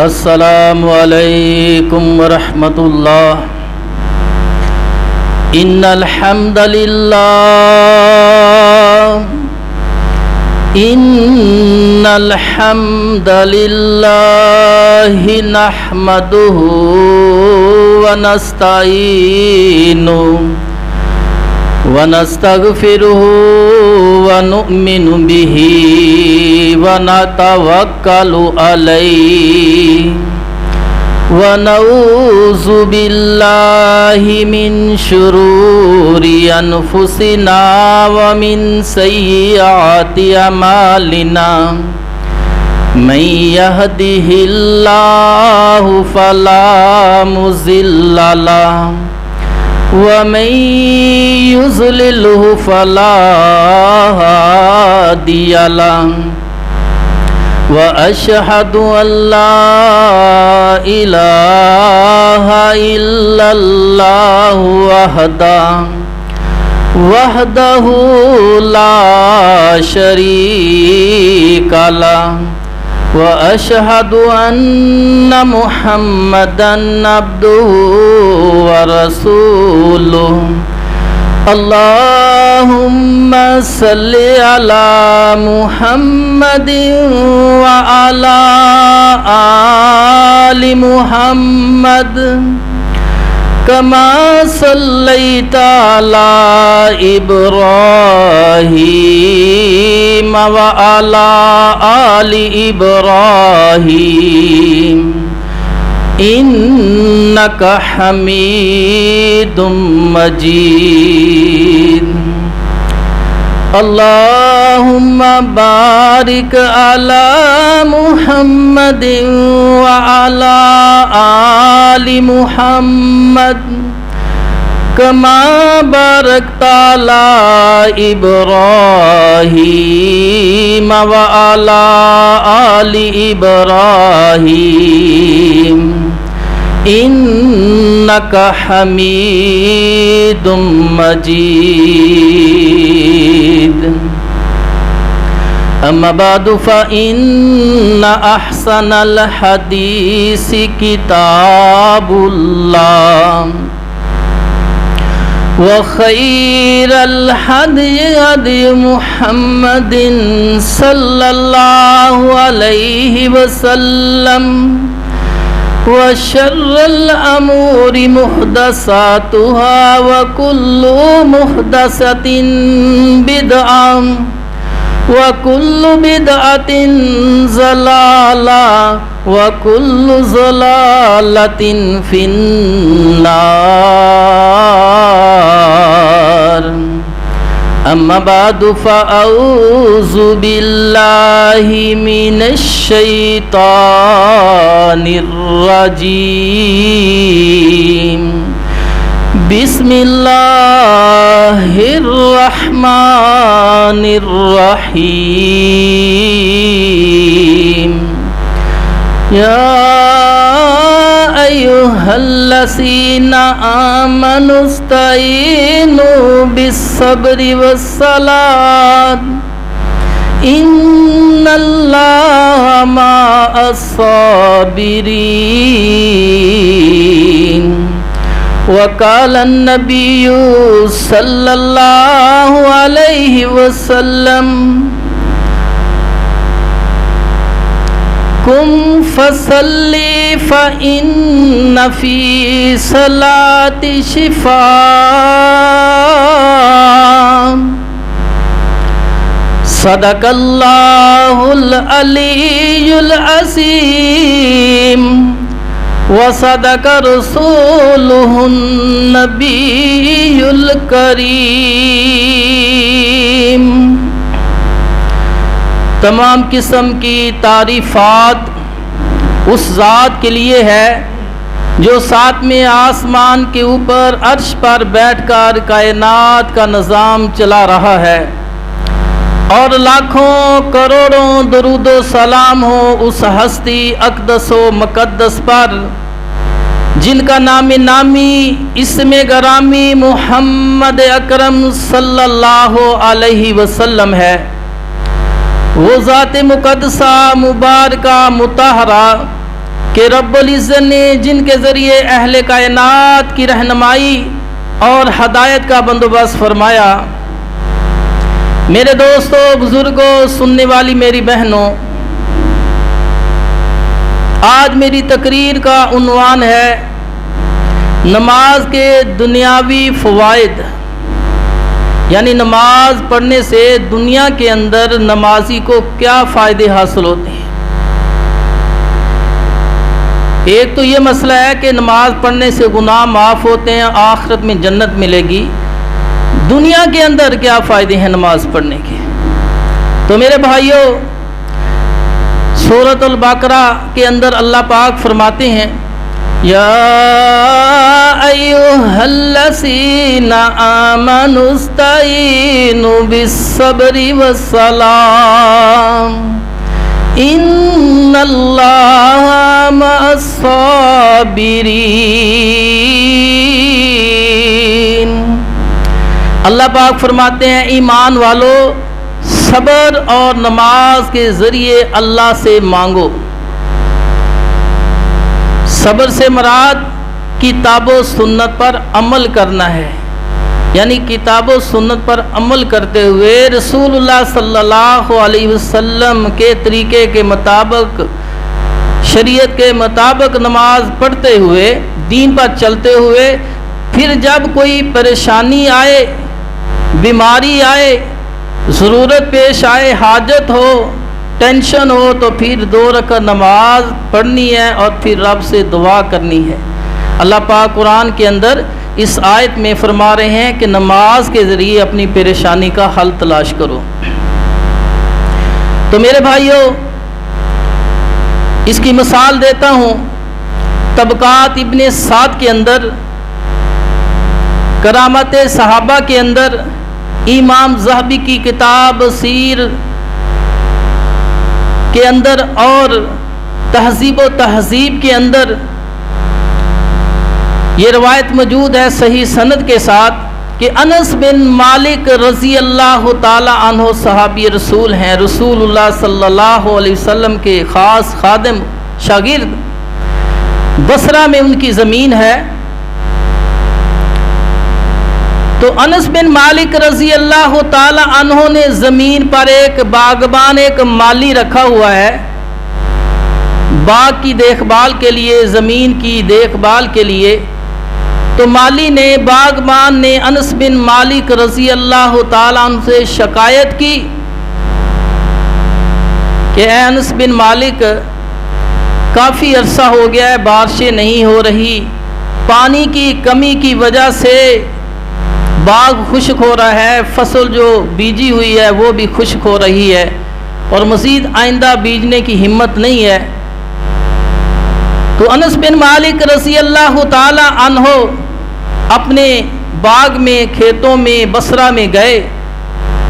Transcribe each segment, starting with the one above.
السلام علیکم ورحمۃ اللہ۔ ان الحمد للہ نحمدہ ونستعینہ ونستغفرہ ونؤمن بہ ونتوکل علیہ ونعوذ باللہ من شرور انفسنا ومن سیئات اعمالنا من یہدہ اللہ فلا مضل لہ ومن یضللہ فلا ہادی لہ وأشهد أن لا إله إلا الله وحده لا شريك له وأشهد أن محمدا عبده ورسوله اللهم صل على محمد وعلى آل محمد كما صليت على إبراهيم وعلى آل إبراهيم إنك حميد مجيد اللهم بارك على محمد وعلى آل محمد كما باركت على إبراهيم وعلى آل إبراهيم إنك حميد مجيد أما بعد فإن أحسن الحديث كتاب الله وخير الهدي هدي محمد صلى الله عليه وسلم وشر الأمور محدثاتها وكل محدثة بدعة وكل بدعة ضلالة وكل ضلالة في النار أما بعد فأعوذ بالله من الشيطان الرجيم بسم الله الرحمن الرحيم يا أيها الذين آمنوا استعينوا بالصبر والصلاة إن الله مع الصابرين وقال النبي صلى الله عليه وسلم قم فصلی فإن فی صلاة شفاء صدق اللہ العلی العظیم وصدق رسولہ النبی الکریم۔ تمام قسم کی تعریفات اس ذات کے لیے ہے جو ساتویں آسمان کے اوپر عرش پر بیٹھ کر کائنات کا نظام چلا رہا ہے، اور لاکھوں کروڑوں درود و سلام ہو اس ہستی اقدس و مقدس پر جن کا نام نامی اسم گرامی محمد اکرم صلی اللہ علیہ وسلم ہے۔ وہ ذات مقدسہ مبارکہ مطہرہ کہ رب العزت نے جن کے ذریعے اہل کائنات کی رہنمائی اور ہدایت کا بندوبست فرمایا۔ میرے دوستوں، بزرگوں، سننے والی میری بہنوں، آج میری تقریر کا عنوان ہے نماز کے دنیاوی فوائد، یعنی نماز پڑھنے سے دنیا کے اندر نمازی کو کیا فائدے حاصل ہوتے ہیں۔ ایک تو یہ مسئلہ ہے کہ نماز پڑھنے سے گناہ معاف ہوتے ہیں، آخرت میں جنت ملے گی۔ دنیا کے اندر کیا فائدے ہیں نماز پڑھنے کے؟ تو میرے بھائیوں، سورۃ البقرہ کے اندر اللہ پاک فرماتے ہیں یا ایھا الذین آمنوا استعینوا بالصبر والصلاۃ ان اللہ مع الصابرین۔ اللہ پاک فرماتے ہیں ایمان والو، صبر اور نماز کے ذریعے اللہ سے مانگو۔ صبر سے مراد کتاب و سنت پر عمل کرنا ہے، یعنی کتاب و سنت پر عمل کرتے ہوئے رسول اللہ صلی اللہ علیہ وسلم کے طریقے کے مطابق، شریعت کے مطابق نماز پڑھتے ہوئے، دین پر چلتے ہوئے، پھر جب کوئی پریشانی آئے، بیماری آئے، ضرورت پیش آئے، حاجت ہو، ٹینشن ہو، تو پھر 2 رکعت نماز پڑھنی ہے اور پھر رب سے دعا کرنی ہے۔ اللہ پاک قرآن کے اندر اس آیت میں فرما رہے ہیں کہ نماز کے ذریعے اپنی پریشانی کا حل تلاش کرو۔ تو میرے بھائیوں، اس کی مثال دیتا ہوں طبقات ابن سعد کے اندر، کرامت صحابہ کے اندر، امام ذہبی کی کتاب سیر کے اندر اور تہذیب و تہذیب کے اندر یہ روایت موجود ہے صحیح سند کے ساتھ کہ انس بن مالک رضی اللہ تعالی عنہ صحابی رسول ہیں، رسول اللہ صلی اللہ علیہ وسلم کے خاص خادم، شاگرد۔ بصرہ میں ان کی زمین ہے۔ تو انس بن مالک رضی اللہ تعالی عنہ نے زمین پر ایک باغبان، ایک مالی رکھا ہوا ہے باغ کی دیکھ بھال کے لیے، زمین کی دیکھ بھال کے لیے۔ تو مالی نے، باغبان نے انس بن مالک رضی اللہ تعالی عنہ سے شکایت کی کہ اے انس بن مالک، کافی عرصہ ہو گیا ہے، بارشیں نہیں ہو رہی، پانی کی کمی کی وجہ سے باغ خشک ہو رہا ہے، فصل جو بیجی ہوئی ہے وہ بھی خشک ہو رہی ہے، اور مزید آئندہ بیجنے کی ہمت نہیں ہے۔ تو انس بن مالک رضی اللہ تعالی عنہ اپنے باغ میں، کھیتوں میں، بصرہ میں گئے،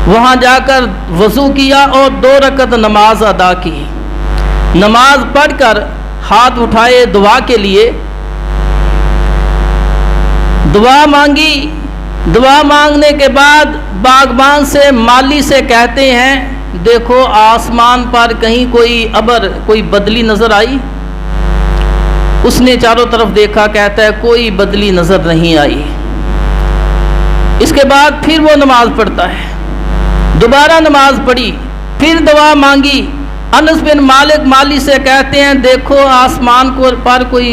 وہاں جا کر وضو کیا اور 2 رکعت نماز ادا کی۔ نماز پڑھ کر ہاتھ اٹھائے دعا کے لیے، دعا مانگی۔ دعا مانگنے کے بعد باغبان سے، مالی سے کہتے ہیں دیکھو آسمان پر کہیں کوئی ابر، کوئی بدلی نظر آئی؟ اس نے چاروں طرف دیکھا، کہتا ہے کوئی بدلی نظر نہیں آئی۔ اس کے بعد پھر وہ نماز پڑھتا ہے، دوبارہ نماز پڑھی، پھر دعا مانگی۔ انس بن مالک مالی سے کہتے ہیں دیکھو آسمان پر کوئی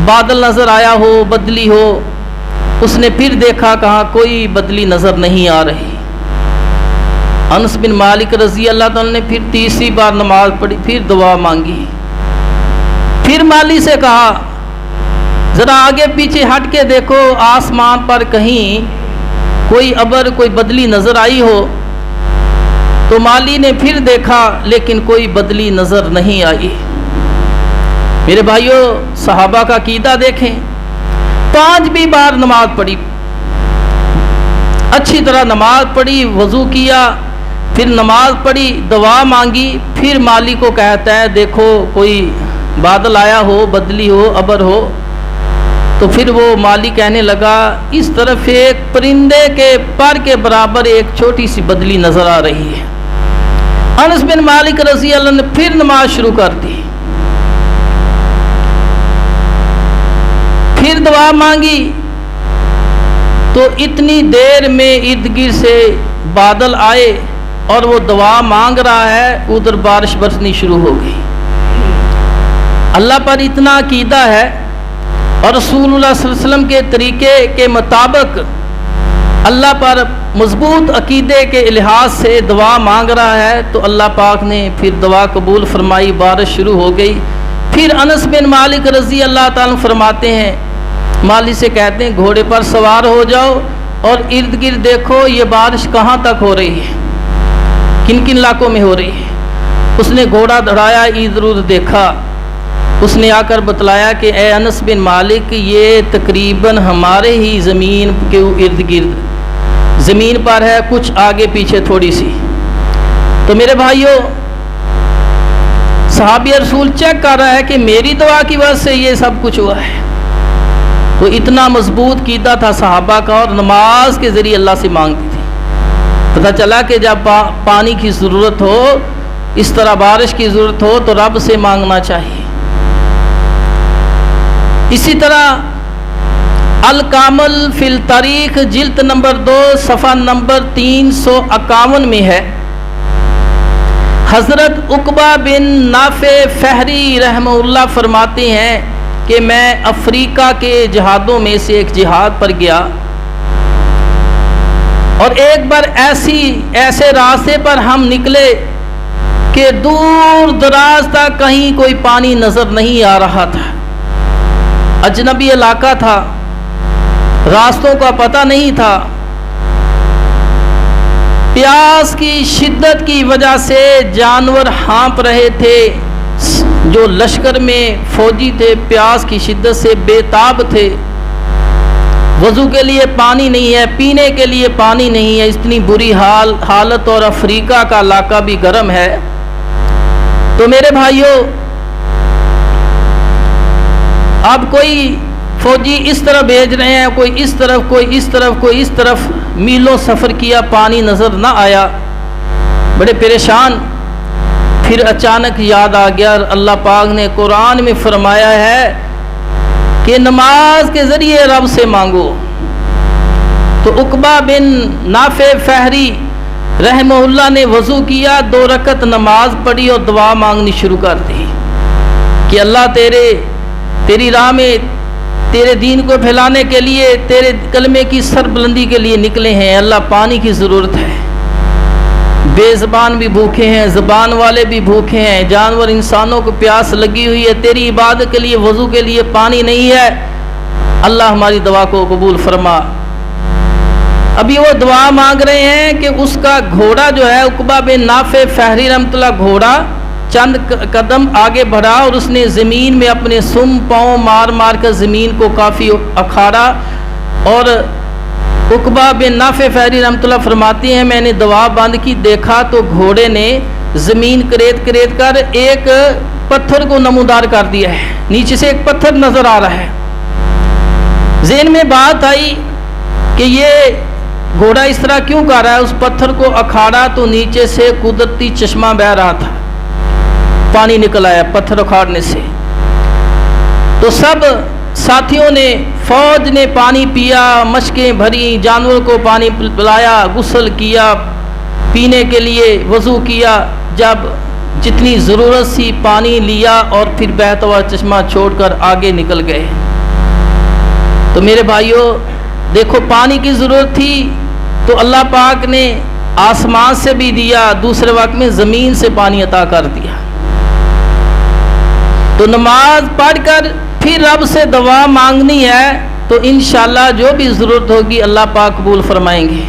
بادل نظر آیا ہو، بدلی ہو۔ اس نے پھر دیکھا، کہا کوئی بدلی نظر نہیں آ رہی۔ انس بن مالک رضی اللہ تعالیٰ نے پھر تیسری بار نماز پڑھی، پھر دعا مانگی۔ پھر مالی سے کہا ذرا آگے پیچھے ہٹ کے دیکھو آسمان پر کہیں کوئی ابر، کوئی بدلی نظر آئی ہو۔ تو مالی نے پھر دیکھا لیکن کوئی بدلی نظر نہیں آئی۔ میرے بھائیوں، صحابہ کا عقیدہ دیکھیں، 5 بار نماز پڑھی، اچھی طرح نماز پڑھی، وضو کیا، پھر نماز پڑھی، دعا مانگی، پھر مالی کو کہتا ہے دیکھو کوئی بادل آیا ہو، بدلی ہو، ابر ہو۔ تو پھر وہ مالی کہنے لگا اس طرف ایک پرندے کے پر کے برابر ایک چھوٹی سی بدلی نظر آ رہی ہے۔ انس بن مالک رضی اللہ نے پھر نماز شروع کر دی۔ پھر دعا مانگی تو اتنی دیر میں ارد گرد سے بادل آئے اور وہ دعا مانگ رہا ہے، ادھر بارش برسنی شروع ہو گئی۔ اللہ پر اتنا عقیدہ ہے اور رسول اللہ صلی اللہ علیہ وسلم کے طریقے کے مطابق اللہ پر مضبوط عقیدے کے لحاظ سے دعا مانگ رہا ہے تو اللہ پاک نے پھر دعا قبول فرمائی، بارش شروع ہو گئی۔ پھر انس بن مالک رضی اللہ تعالیٰ فرماتے ہیں، مالی سے کہتے ہیں گھوڑے پر سوار ہو جاؤ اور ارد گرد دیکھو یہ بارش کہاں تک ہو رہی ہے، کن کن علاقوں میں ہو رہی ہے۔ اس نے گھوڑا دوڑایا، ادھر ادھر دیکھا، اس نے آ کر بتلایا کہ اے انس بن مالک یہ تقریباً ہمارے ہی زمین کے ارد گرد زمین پر ہے، کچھ آگے پیچھے تھوڑی سی۔ تو میرے بھائیوں، صحابی رسول چیک کر رہا ہے کہ میری دعا کی وجہ سے یہ سب کچھ ہوا ہے۔ وہ اتنا مضبوط عقیدہ تھا صحابہ کا، اور نماز کے ذریعے اللہ سے مانگتی تھی۔ پتہ چلا کہ جب پانی کی ضرورت ہو، اس طرح بارش کی ضرورت ہو تو رب سے مانگنا چاہیے۔ اسی طرح الکامل فی التاریخ جلد نمبر 2 صفحہ نمبر 351 میں ہے، حضرت عقبہ بن نافع فہری رحمہ اللہ فرماتے ہیں کہ میں افریقہ کے جہادوں میں سے ایک جہاد پر گیا، اور ایک بار ایسے راستے پر ہم نکلے کہ دور دراز تک کہیں کوئی پانی نظر نہیں آ رہا تھا، اجنبی علاقہ تھا، راستوں کا پتہ نہیں تھا۔ پیاس کی شدت کی وجہ سے جانور ہانپ رہے تھے، جو لشکر میں فوجی تھے پیاس کی شدت سے بے تاب تھے، وضو کے لیے پانی نہیں ہے، پینے کے لیے پانی نہیں ہے، اتنی بری حالت، اور افریقہ کا علاقہ بھی گرم ہے۔ تو میرے بھائیوں، اب کوئی فوجی اس طرف بھیج رہے ہیں، کوئی اس طرف، کوئی اس طرف، کوئی اس طرف، میلوں سفر کیا، پانی نظر نہ آیا، بڑے پریشان۔ پھر اچانک یاد آ گیا، اللہ پاک نے قرآن میں فرمایا ہے کہ نماز کے ذریعے رب سے مانگو۔ تو عقبہ بن نافع فہری رحمہ اللہ نے وضو کیا، 2 رکعت نماز پڑھی اور دعا مانگنی شروع کر دی کہ اللہ تیری راہ میں تیرے دین کو پھیلانے کے لیے، تیرے کلمے کی سربلندی کے لیے نکلے ہیں، اللہ پانی کی ضرورت ہے، بے زبان بھی بھوکے ہیں، زبان والے بھی بھوکے ہیں، جانور انسانوں کو پیاس لگی ہوئی ہے، تیری عبادت کے لیے وضو کے لیے پانی نہیں ہے، اللہ ہماری دعا کو قبول فرما۔ ابھی وہ دعا مانگ رہے ہیں کہ اس کا گھوڑا جو ہے عقبہ بن نافع فہری رحمۃ اللہ، گھوڑا چند قدم آگے بڑھا اور اس نے زمین میں اپنے سم پاؤں مار مار کر زمین کو کافی اکھاڑا، اور عقبہ بن نافع فہری رحمۃ اللہ فرماتے ہیں میں نے دعا بند کی، دیکھا تو گھوڑے نے زمین کریت کریت کر ایک پتھر کو نمودار کر دیا ہے، نیچے سے ایک پتھر نظر آ رہا ہے۔ ذہن میں بات آئی کہ یہ گھوڑا اس طرح کیوں کر رہا ہے، اس پتھر کو اکھاڑا تو نیچے سے قدرتی چشمہ بہہ رہا تھا، پانی نکل آیا پتھر اکھاڑنے سے۔ تو سب ساتھیوں نے، فوج نے پانی پیا، مشکیں بھری، جانور کو پانی پلایا، غسل کیا، پینے کے لیے وضو کیا، جب جتنی ضرورت سی پانی لیا اور پھر بہتا ہوا چشمہ چھوڑ کر آگے نکل گئے۔ تو میرے بھائیوں دیکھو، پانی کی ضرورت تھی تو اللہ پاک نے آسمان سے بھی دیا، دوسرے وقت میں زمین سے پانی عطا کر دیا۔ تو نماز پڑھ کر پھر رب سے دعا مانگنی ہے تو انشاءاللہ جو بھی ضرورت ہوگی اللہ پاک قبول فرمائیں گے۔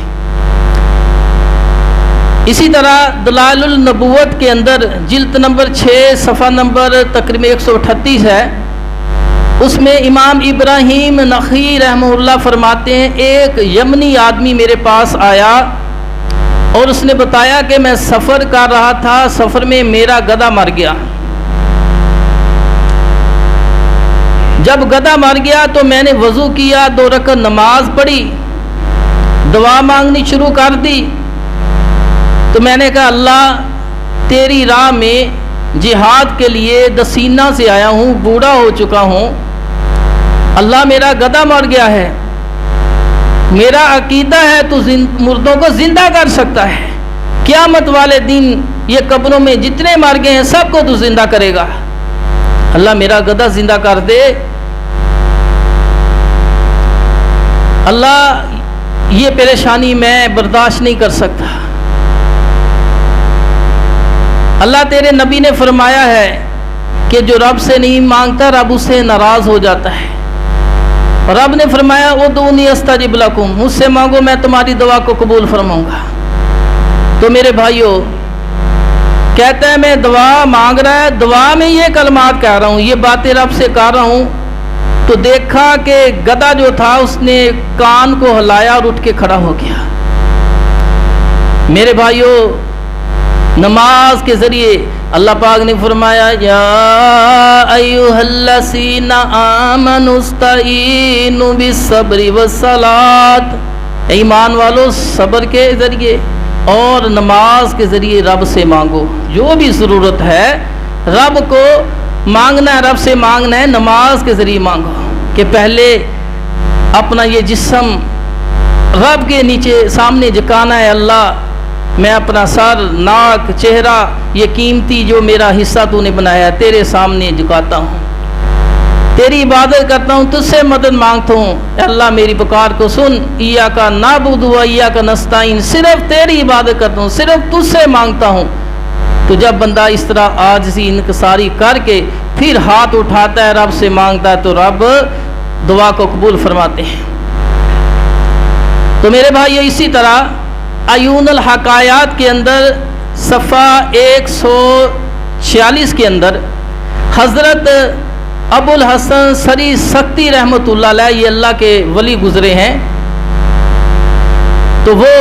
اسی طرح دلائل النبوت کے اندر جلد نمبر 6 صفحہ نمبر تقریباً 138 ہے، اس میں امام ابراہیم نخعی رحمہ اللہ فرماتے ہیں ایک یمنی آدمی میرے پاس آیا اور اس نے بتایا کہ میں سفر کر رہا تھا، سفر میں میرا گدھا مر گیا۔ جب گدھا مر گیا تو میں نے وضو کیا، 2 رکعت نماز پڑھی، دعا مانگنی شروع کر دی۔ تو میں نے کہا اللہ تیری راہ میں جہاد کے لیے دسینہ سے آیا ہوں، بوڑھا ہو چکا ہوں، اللہ میرا گدھا مر گیا ہے، میرا عقیدہ ہے تو مردوں کو زندہ کر سکتا ہے، قیامت والے دن یہ قبروں میں جتنے مر گئے ہیں سب کو تو زندہ کرے گا، اللہ میرا گدھا زندہ کر دے۔ اللہ یہ پریشانی میں برداشت نہیں کر سکتا۔ اللہ تیرے نبی نے فرمایا ہے کہ جو رب سے نہیں مانگتا رب اسے ناراض ہو جاتا ہے، رب نے فرمایا ادعونی استجب لکم، مجھ سے مانگو میں تمہاری دعا کو قبول فرماؤں گا۔ تو میرے بھائیو کہتا ہے میں دعا مانگ رہا ہے، دعا میں یہ کلمات کہہ رہا ہوں، یہ باتیں رب سے کہہ رہا ہوں، تو دیکھا کہ گدھا جو تھا اس نے کان کو ہلایا اور اٹھ کے کھڑا ہو گیا۔ میرے بھائیو نماز کے ذریعے اللہ پاک نے فرمایا یا ایھا الذین آمنوا استعینوا بالصبر والصلاۃ، ایمان والو صبر کے ذریعے اور نماز کے ذریعے رب سے مانگو، جو بھی ضرورت ہے رب کو مانگنا ہے، رب سے مانگنا ہے، نماز کے ذریعے مانگو کہ پہلے اپنا یہ جسم رب کے نیچے سامنے جھکانا ہے، اللہ میں اپنا سر، ناک، چہرہ، یہ قیمتی جو میرا حصہ تو نے بنایا ہے تیرے سامنے جھکاتا ہوں، تیری عبادت کرتا ہوں، تجھ سے مدد مانگتا ہوں، اے اللہ میری پکار کو سن، ایاک نعبد و ایاک نستعین، صرف تیری عبادت کرتا ہوں، صرف تجھ سے مانگتا ہوں۔ تو جب بندہ اس طرح عاجزی انکساری کر کے پھر ہاتھ اٹھاتا ہے رب سے مانگتا ہے تو رب دعا کو قبول فرماتے ہیں۔ تو میرے بھائی اسی طرح عیون الحقایات کے اندر صفحہ 146 کے اندر حضرت ابو الحسن سری سختی رحمۃ اللہ علیہ، یہ اللہ کے ولی گزرے ہیں، تو وہ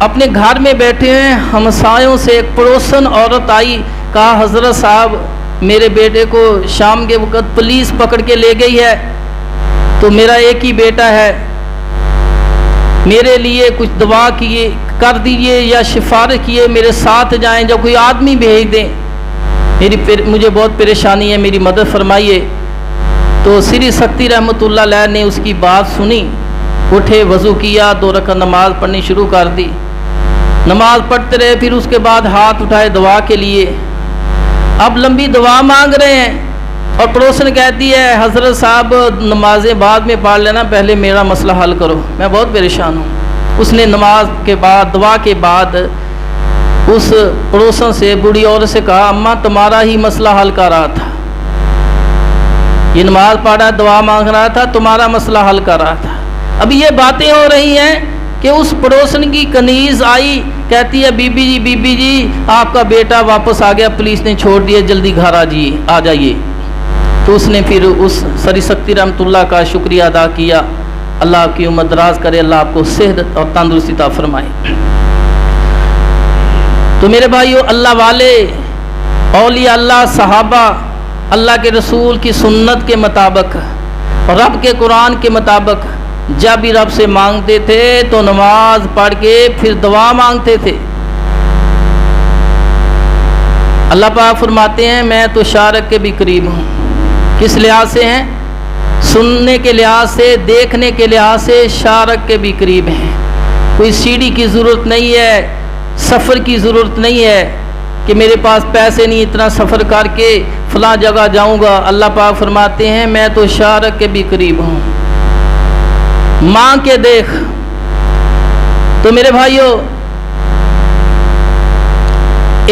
اپنے گھر میں بیٹھے ہیں، ہمسایوں سے ایک پڑوسن عورت آئی، کہا حضرت صاحب میرے بیٹے کو شام کے وقت پولیس پکڑ کے لے گئی ہے، تو میرا ایک ہی بیٹا ہے، میرے لیے کچھ دعا کیے کر دیجیے یا سفارش کیے میرے ساتھ جائیں، جو کوئی آدمی بھیج دیں، مجھے بہت پریشانی ہے، میری مدد فرمائیے۔ تو سری سختی رحمۃ اللہ علیہ نے اس کی بات سنی، اٹھے، وضو کیا، 2 رکعت نماز پڑھنی شروع کر دی، نماز پڑھتے رہے، پھر اس کے بعد ہاتھ اٹھائے دعا کے لیے، اب لمبی دعا مانگ رہے ہیں، اور پڑوسن کہتی ہے حضرت صاحب نمازیں بعد میں پڑھ لینا، پہلے میرا مسئلہ حل کرو، میں بہت پریشان ہوں۔ اس نے نماز کے بعد دعا کے بعد اس پڑوسن سے، بوڑھی عورت سے کہا اماں تمہارا ہی مسئلہ حل کر رہا تھا، یہ نماز پڑھ رہا دعا مانگ رہا تھا، تمہارا مسئلہ حل کر رہا تھا۔ ابھی یہ باتیں ہو رہی ہیں کہ اس پڑوسن کی کنیز آئی، کہتی ہے بی بی جی آپ کا بیٹا واپس آ گیا، پولیس نے چھوڑ دیا، جلدی گھر آ جائیے۔ تو اس نے پھر اس سری سختی رحمۃ اللہ کا شکریہ ادا کیا، اللہ آپ کی عمر دراز کرے، اللہ آپ کو صحت اور تندرستی عطا فرمائے۔ تو میرے بھائیو اللہ والے، اولیاء اللہ، صحابہ اللہ کے رسول کی سنت کے مطابق، رب کے قرآن کے مطابق جب بھی رب سے مانگتے تھے تو نماز پڑھ کے پھر دعا مانگتے تھے۔ اللہ پاک فرماتے ہیں میں تو شارک کے بھی قریب ہوں، کس لحاظ سے ہیں؟ سننے کے لحاظ سے، دیکھنے کے لحاظ سے شارک کے بھی قریب ہیں۔ کوئی سیڑھی کی ضرورت نہیں ہے، سفر کی ضرورت نہیں ہے کہ میرے پاس پیسے نہیں اتنا سفر کر کے فلاں جگہ جاؤں گا۔ اللہ پاک فرماتے ہیں میں تو شارک کے بھی قریب ہوں، مانگ کے دیکھ۔ تو میرے بھائیو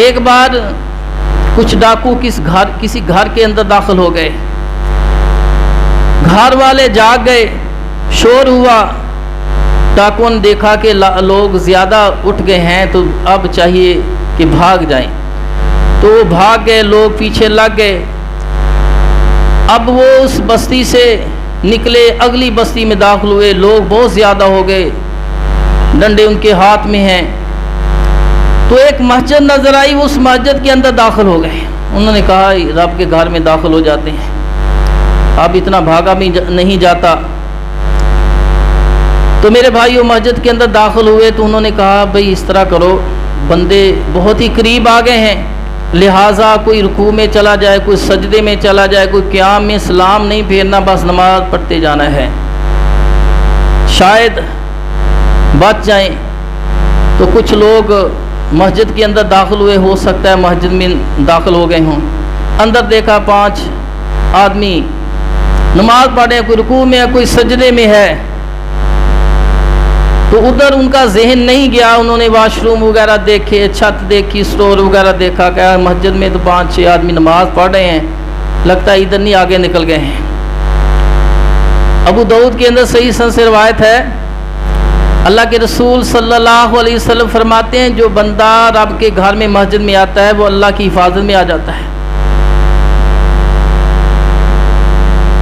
ایک بار کچھ ڈاکو کسی گھر کے اندر داخل ہو گئے، گھر والے جاگ گئے، شور ہوا، ڈاکوؤں نے دیکھا کہ لوگ زیادہ اٹھ گئے ہیں تو اب چاہیے کہ بھاگ جائیں، تو وہ بھاگ گئے، لوگ پیچھے لگ گئے۔ اب وہ اس بستی سے نکلے، اگلی بستی میں داخل ہوئے، لوگ بہت زیادہ ہو گئے، ڈنڈے ان کے ہاتھ میں ہیں، تو ایک مسجد نظر آئی، اس مسجد کے اندر داخل ہو گئے۔ انہوں نے کہا رب کے گھر میں داخل ہو جاتے ہیں، اب اتنا بھاگا بھی نہیں جاتا۔ تو میرے بھائیو مسجد کے اندر داخل ہوئے تو انہوں نے کہا بھئی اس طرح کرو، بندے بہت ہی قریب آ گئے ہیں، لہٰذا کوئی رکوع میں چلا جائے، کوئی سجدے میں چلا جائے، کوئی قیام میں سلام نہیں پھیرنا، بس نماز پڑھتے جانا ہے۔ شاید بچ جائیں تو کچھ لوگ مسجد کے اندر داخل ہوئے، ہو سکتا ہے مسجد میں داخل ہو گئے ہوں، اندر دیکھا 5 آدمی نماز پڑھ رہے ہیں، کوئی رکوع میں ہے، کوئی سجدے میں ہے، تو ادھر ان کا ذہن نہیں گیا، انہوں نے واش روم وغیرہ دیکھے، چھت دیکھی، سٹور وغیرہ دیکھا کہ مسجد میں تو 5-6 آدمی نماز پڑھ رہے ہیں، لگتا ہے ادھر نہیں، آگے نکل گئے ہیں۔ ابو داؤد کے اندر صحیح سند سے روایت ہے، اللہ کے رسول صلی اللہ علیہ وسلم فرماتے ہیں جو بندہ رب کے گھر میں مسجد میں آتا ہے وہ اللہ کی حفاظت میں آ جاتا ہے۔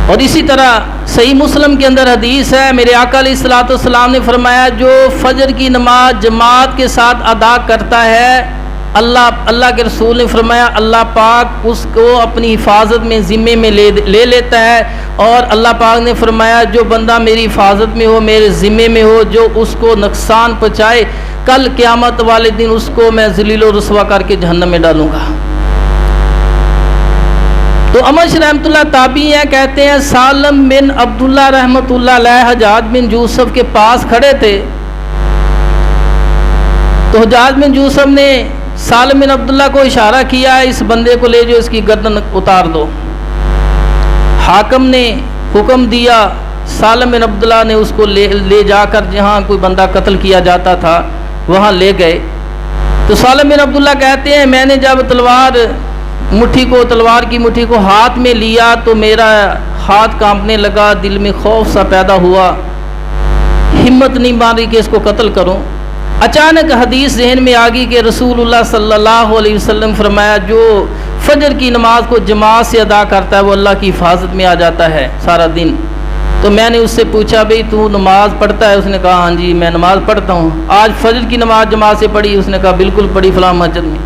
اور اسی طرح صحیح مسلم کے اندر حدیث ہے، میرے آقا علیہ الصلوۃ والسلام نے فرمایا جو فجر کی نماز جماعت کے ساتھ ادا کرتا ہے، اللہ کے رسول نے فرمایا اللہ پاک اس کو اپنی حفاظت میں ذمے میں لے لیتا ہے، اور اللہ پاک نے فرمایا جو بندہ میری حفاظت میں ہو، میرے ذمے میں ہو، جو اس کو نقصان پہنچائے، کل قیامت والے دن اس کو میں ذلیل و رسوا کر کے جہنم میں ڈالوں گا۔ تو امش رحمۃ اللہ تابعی ہیں، کہتے ہیں سالم بن عبداللہ رحمۃ اللہ علیہ حجاج بن یوسف کے پاس کھڑے تھے، تو حجاج بن یوسف نے سالم بن عبداللہ کو اشارہ کیا اس بندے کو لے جو اس کی گردن اتار دو۔ حاکم نے حکم دیا، سالم بن عبداللہ نے اس کو لے جا کر جہاں کوئی بندہ قتل کیا جاتا تھا وہاں لے گئے۔ تو سالم بن عبداللہ کہتے ہیں میں نے جب تلوار کی مٹھی کو ہاتھ میں لیا تو میرا ہاتھ کانپنے لگا، دل میں خوف سا پیدا ہوا، ہمت نہیں ماری کہ اس کو قتل کروں۔ اچانک حدیث ذہن میں آ گئی کہ رسول اللہ صلی اللہ علیہ وسلم فرمایا جو فجر کی نماز کو جماعت سے ادا کرتا ہے وہ اللہ کی حفاظت میں آ جاتا ہے سارا دن۔ تو میں نے اس سے پوچھا بھئی تو نماز پڑھتا ہے؟ اس نے کہا ہاں جی میں نماز پڑھتا ہوں۔ آج فجر کی نماز جماعت سے پڑھی؟ اس نے کہا بالکل پڑھی فلاں مسجد میں۔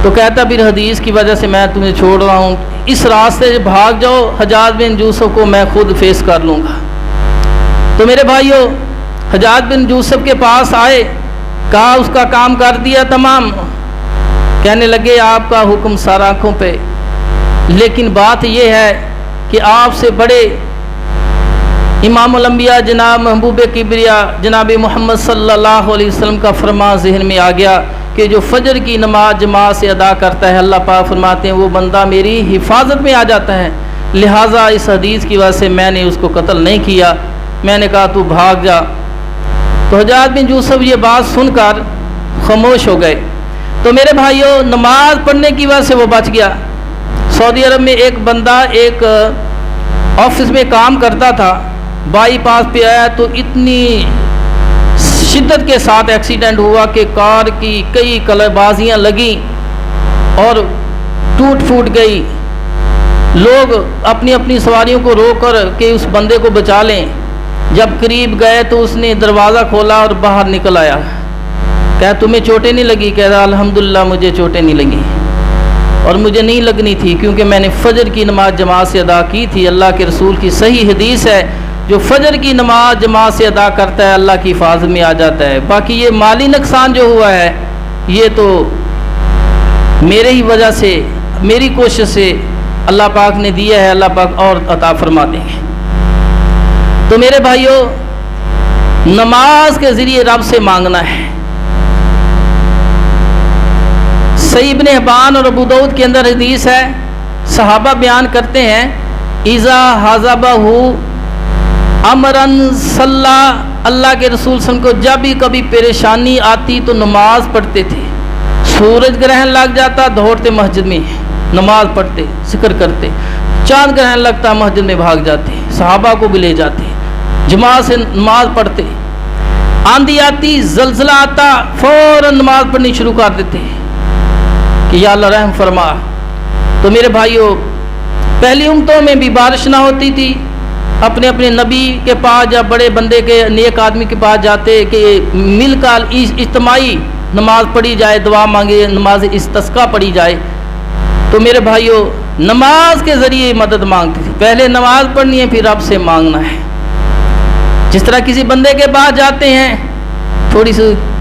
تو کہتا پھر حدیث کی وجہ سے میں تمہیں چھوڑ رہا ہوں، اس راستے سے بھاگ جاؤ، حجاج بن یوسف کو میں خود فیس کر لوں گا۔ تو میرے بھائیوں حجاج بن یوسف کے پاس آئے، کہا اس کا کام کر دیا تمام، کہنے لگے آپ کا حکم سر آنکھوں پہ، لیکن بات یہ ہے کہ آپ سے بڑے امام الانبیاء جناب محبوب کبریا جناب محمد صلی اللہ علیہ وسلم کا فرمان ذہن میں آ گیا کہ جو فجر کی نماز جماعت سے ادا کرتا ہے اللہ پاک فرماتے ہیں وہ بندہ میری حفاظت میں آ جاتا ہے، لہٰذا اس حدیث کی وجہ سے میں نے اس کو قتل نہیں کیا۔ میں نے کہا تو بھاگ جا۔ تو حجاج بن یوسف یہ بات سن کر خاموش ہو گئے۔ تو میرے بھائیوں نماز پڑھنے کی وجہ سے وہ بچ گیا۔ سعودی عرب میں ایک بندہ ایک آفس میں کام کرتا تھا، بائی پاس پہ آیا تو اتنی شدت کے ساتھ ایکسیڈنٹ ہوا کہ کار کی کئی کلبازیاں لگیں اور ٹوٹ پھوٹ گئی۔ لوگ اپنی اپنی سواریوں کو روک کر کہ اس بندے کو بچا لیں، جب قریب گئے تو اس نے دروازہ کھولا اور باہر نکل آیا۔ کہا تمہیں چوٹیں نہیں لگی؟ کہہ رہا الحمدللہ مجھے چوٹیں نہیں لگی، اور مجھے نہیں لگنی تھی کیونکہ میں نے فجر کی نماز جماعت سے ادا کی تھی۔ اللہ کے رسول کی صحیح حدیث ہے جو فجر کی نماز جماعت سے ادا کرتا ہے اللہ کی حفاظت میں آ جاتا ہے۔ باقی یہ مالی نقصان جو ہوا ہے یہ تو میرے ہی وجہ سے، میری کوشش سے اللہ پاک نے دیا ہے، اللہ پاک اور عطا فرما دیں گے۔ تو میرے بھائیوں نماز کے ذریعے رب سے مانگنا ہے۔ صحیح ابن حبان اور ابو داؤد کے اندر حدیث ہے، صحابہ بیان کرتے ہیں اذا حضبہ امرن صلی، اللہ کے رسول صلی اللہ علیہ وسلم کو جب بھی کبھی پریشانی آتی تو نماز پڑھتے تھے۔ سورج گرہن لگ جاتا دوڑتے مسجد میں نماز پڑھتے ذکر کرتے، چاند گرہن لگتا مسجد میں بھاگ جاتے، صحابہ کو بھی لے جاتے، جماعت سے نماز پڑھتے۔ آندھی آتی زلزلہ آتا فوراً نماز پڑھنی شروع کر دیتے کہ یا اللہ رحم فرما۔ تو میرے بھائیوں پہلی امتوں میں بھی بارش نہ ہوتی تھی، اپنے اپنے نبی کے پاس یا بڑے بندے کے نیک آدمی کے پاس جاتے کہ مل کر اجتماعی نماز پڑھی جائے، دعا مانگے، نماز استسقا پڑھی جائے۔ تو میرے بھائیوں نماز کے ذریعے مدد مانگتے تھے، پہلے نماز پڑھنی ہے پھر رب سے مانگنا ہے۔ جس طرح کسی بندے کے پاس جاتے ہیں، تھوڑی سی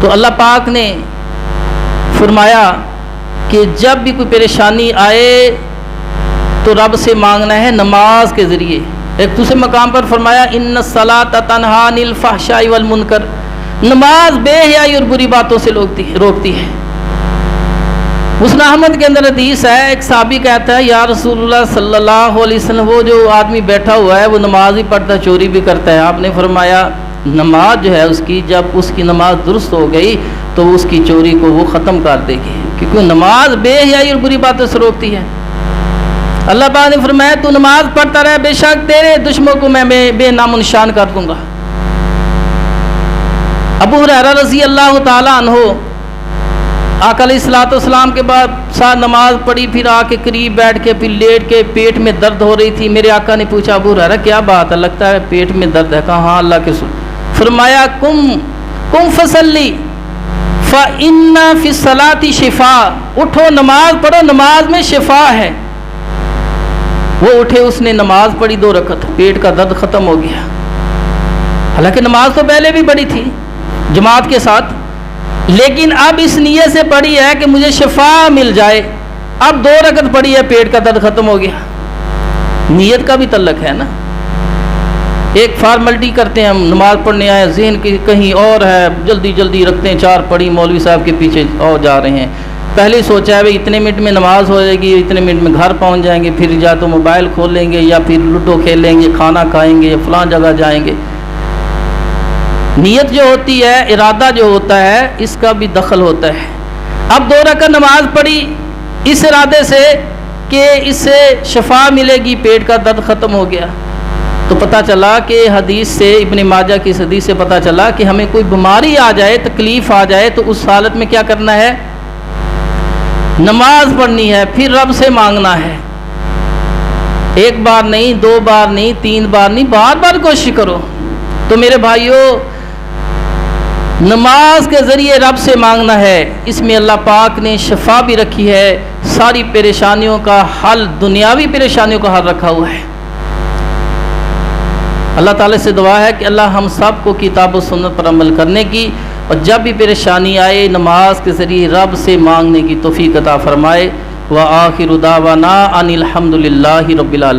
تو اللہ پاک نے فرمایا کہ جب بھی کوئی پریشانی آئے تو رب سے مانگنا ہے نماز کے ذریعے۔ ایک دوسرے مقام پر فرمایا ان الصلاۃ تنہی عن الفحشاء والمنکر، نماز بے حیائی اور بری باتوں سے روکتی ہے۔ مسند احمد کے اندر حدیث ہے، ایک صحابی کہتا ہے یا رسول اللہ صلی اللہ علیہ وسلم وہ جو آدمی بیٹھا ہوا ہے وہ نماز ہی پڑھتا ہے، چوری بھی کرتا ہے۔ آپ نے فرمایا نماز جو ہے اس کی، جب اس کی نماز درست ہو گئی تو اس کی چوری کو وہ ختم کر دے گی، کیونکہ نماز بے حیائی اور بری باتوں سے روکتی ہے۔ اللہ پاک نے فرمایا تو نماز پڑھتا رہے، بے شک تیرے دشمنوں کو میں بے نام و نشان کر دوں گا۔ ابو ہریرہ رضی اللہ تعالیٰ عنہ آقا علیہ الصلوۃ والسلام کے بعد ساتھ نماز پڑھی، پھر آ کے قریب بیٹھ کے پھر لیٹ کے پیٹ میں درد ہو رہی تھی۔ میرے آقا نے پوچھا ابو ہریرہ کیا بات ہے، لگتا ہے پیٹ میں درد ہے؟ کہا ہاں اللہ کے رسول۔ فرمایا قم فصلی فإن فی الصلاۃ شفاء، اٹھو نماز پڑھو، نماز میں شفا ہے۔ وہ اٹھے، اس نے نماز پڑھی 2 رکعت، پیٹ کا درد ختم ہو گیا۔ حالانکہ نماز تو پہلے بھی پڑھی تھی جماعت کے ساتھ، لیکن اب اس نیت سے پڑھی ہے کہ مجھے شفا مل جائے۔ اب 2 رکعت پڑھی ہے، پیٹ کا درد ختم ہو گیا۔ نیت کا بھی تعلق ہے نا، ایک فارملٹی کرتے ہیں ہم، نماز پڑھنے آئے، ذہن کی کہیں اور ہے، جلدی جلدی رکھتے ہیں، 4 پڑھی مولوی صاحب کے پیچھے اور جا رہے ہیں۔ پہلے ہی سوچا ہے بھائی اتنے منٹ میں نماز ہو جائے گی، اتنے منٹ میں گھر پہنچ جائیں گے، پھر یا تو موبائل کھولیں گے یا پھر لوڈو کھیلیں گے، کھانا کھائیں گے، فلاں جگہ جائیں گے۔ نیت جو ہوتی ہے، ارادہ جو ہوتا ہے، اس کا بھی دخل ہوتا ہے۔ اب 2 رکعت نماز پڑھی اس ارادے سے کہ اس سے شفا ملے گی، پیٹ کا درد ختم ہو گیا، تو پتہ چلا کہ حدیث سے، ابن ماجہ کی اس حدیث سے پتہ چلا کہ ہمیں کوئی بیماری آ جائے، تکلیف آ جائے تو اس حالت میں کیا کرنا ہے؟ نماز پڑھنی ہے، پھر رب سے مانگنا ہے۔ 1 بار نہیں، 2 بار نہیں، 3 بار نہیں، بار بار کوشش کرو۔ تو میرے بھائیوں، نماز کے ذریعے رب سے مانگنا ہے، اس میں اللہ پاک نے شفا بھی رکھی ہے، ساری پریشانیوں کا حل، دنیاوی پریشانیوں کا حل رکھا ہوا ہے۔ اللہ تعالیٰ سے دعا ہے کہ اللہ ہم سب کو کتاب و سنت پر عمل کرنے کی، اور جب بھی پریشانی آئے نماز کے ذریعے رب سے مانگنے کی توفیق عطا فرمائے۔ وآخر دعوانا ان الحمد للہ رب العالمین۔